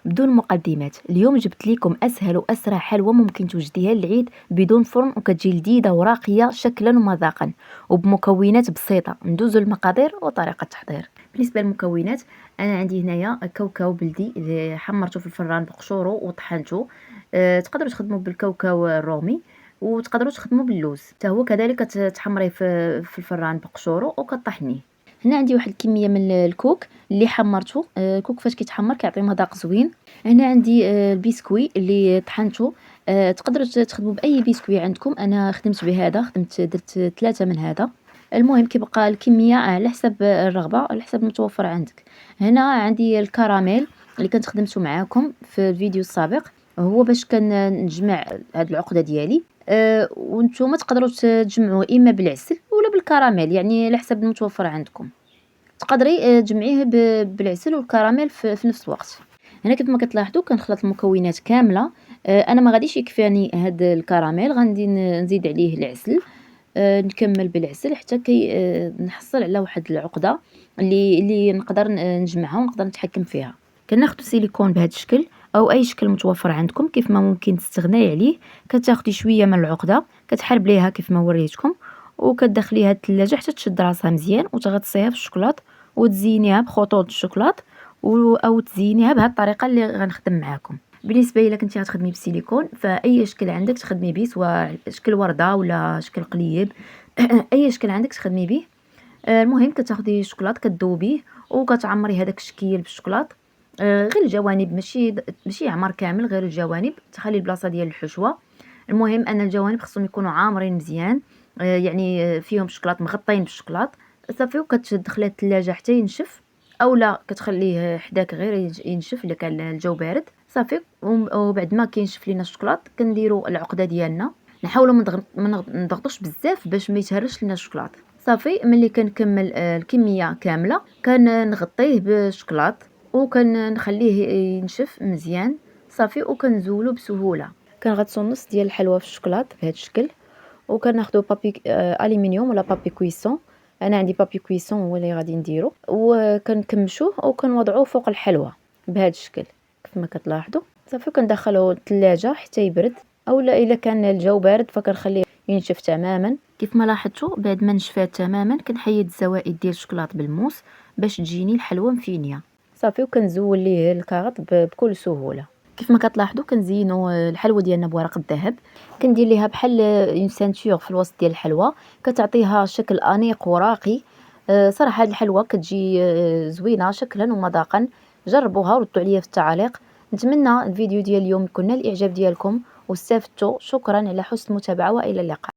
بدون مقدمات. اليوم جبت لكم اسهل واسرع حلوى ممكن توجديها للعيد بدون فرن، وكتجي لذيذه وراقيه شكلا ومذاقا وبمكونات بسيطه. ندوزو المقادير وطريقه التحضير. بالنسبه للمكونات، انا عندي هنايا كاوكاو بلدي اللي حمرته في الفران بقشورو وطحنته. تقدروا تخدموا بالكاوكاو الرومي، وتقدروا تخدموا باللوز حتى هو كذلك. تحمريه في الفران بقشورو وكطحنيه. هنا عندي واحد الكميه من الكوك اللي حمرته. الكوك فاش كيتحمر كيعطي مذاق زوين. هنا عندي البسكوي اللي طحنته. تقدروا تخدموا باي بسكوي عندكم، انا خدمت بهذا، درت 3 من هذا. المهم كيبقى الكميه على حسب الرغبه، على حسب المتوفر عندك. هنا عندي الكراميل اللي كنت خدمته معاكم في الفيديو السابق، هو باش كنجمع هاد العقده ديالي. وانتم تقدروا تجمعوه اما بالعسل ولا بالكراميل، يعني على حسب المتوفر عندكم. تقدري تجمعيه بالعسل والكراميل في نفس الوقت. هنا كيف ما كتلاحظوا كنخلط المكونات كامله. انا ما غاديش يكفيني هاد الكراميل، غندي نزيد عليه العسل. نكمل بالعسل حتى كي نحصل على واحد العقده اللي نقدر نجمعها ونقدر نتحكم فيها. كناخذ سيليكون بهذا الشكل او اي شكل متوفر عندكم كيف ما ممكن تستغناي عليه. كتاخدي شويه من العقده، كتحربليها كيف ما وريتكم، وكتدخليها الثلاجه حتى تشد راسها مزيان، وتغطسيها في الشوكولات وتزينيها بخطوط الشوكولات، او تزينيها بهذه الطريقه اللي غنخدم معاكم. بالنسبه الا كنتي غتخدمي بالسيليكون فاي شكل عندك تخدمي به، سواء شكل ورده ولا شكل قليب اي شكل عندك تخدمي به. المهم كتاخدي الشوكولات كتذوبيه وكتعمري هذاك الشكل بالشوكولات. غير الجوانب، ماشي عمر كامل، غير الجوانب، تخلي البلاصه ديال الحشوه. المهم ان الجوانب خصهم يكونوا عامرين مزيان، يعني فيهم الشوكولات مغطين بالشوكولات. صافي، وكتدخليه الثلاجه حتى ينشف، اولا كتخليه حداك غير ينشف الا كان الجو بارد. صافي، وبعد ما كينشف لينا الشوكولات كنديروا العقده ديالنا. نحاولوا ما نضغطوش بزاف باش ما يتهرش لنا الشوكولات. صافي، ملي كنكمل الكميه كامله كنغطيه بالشوكولات وكنخليه ينشف مزيان. صافي، وكنزولو بسهوله. كنغطسو النص ديال الحلوى في الشوكولات بهذا الشكل، وكناخدو بابي الومنيوم ولا بابي كويسون. انا عندي بابي كويسون هو اللي غادي نديرو، وكنكمشوه وكنوضعوه فوق الحلوى بهذا الشكل كيف ما كتلاحظوا. صافي، كندخلوه الثلاجه حتى يبرد، اولا الا كان الجو بارد فكنخليه ينشف تماما. كيف ما لاحظتوا بعد ما نشفات تماما كنحيد الزوائد ديال الشوكولات بالموس باش تجيني الحلوى مفينيه. صافي، وكنزول ليه الكاغط بكل سهوله. كيف ما كتلاحظوا كنزينوا الحلوى ديالنا بورق الذهب. كندير ليها بحال اون سانتور في الوسط ديال الحلوى، كتعطيها شكل انيق وراقي. صراحه هذه الحلوى كتجي زوينه شكلا ومذاقا. جربوها وردوا عليا في التعاليق. نتمنى الفيديو ديال اليوم يكون نال الاعجاب ديالكم واستفدتوا. شكرا على حسن المتابعه والى اللقاء.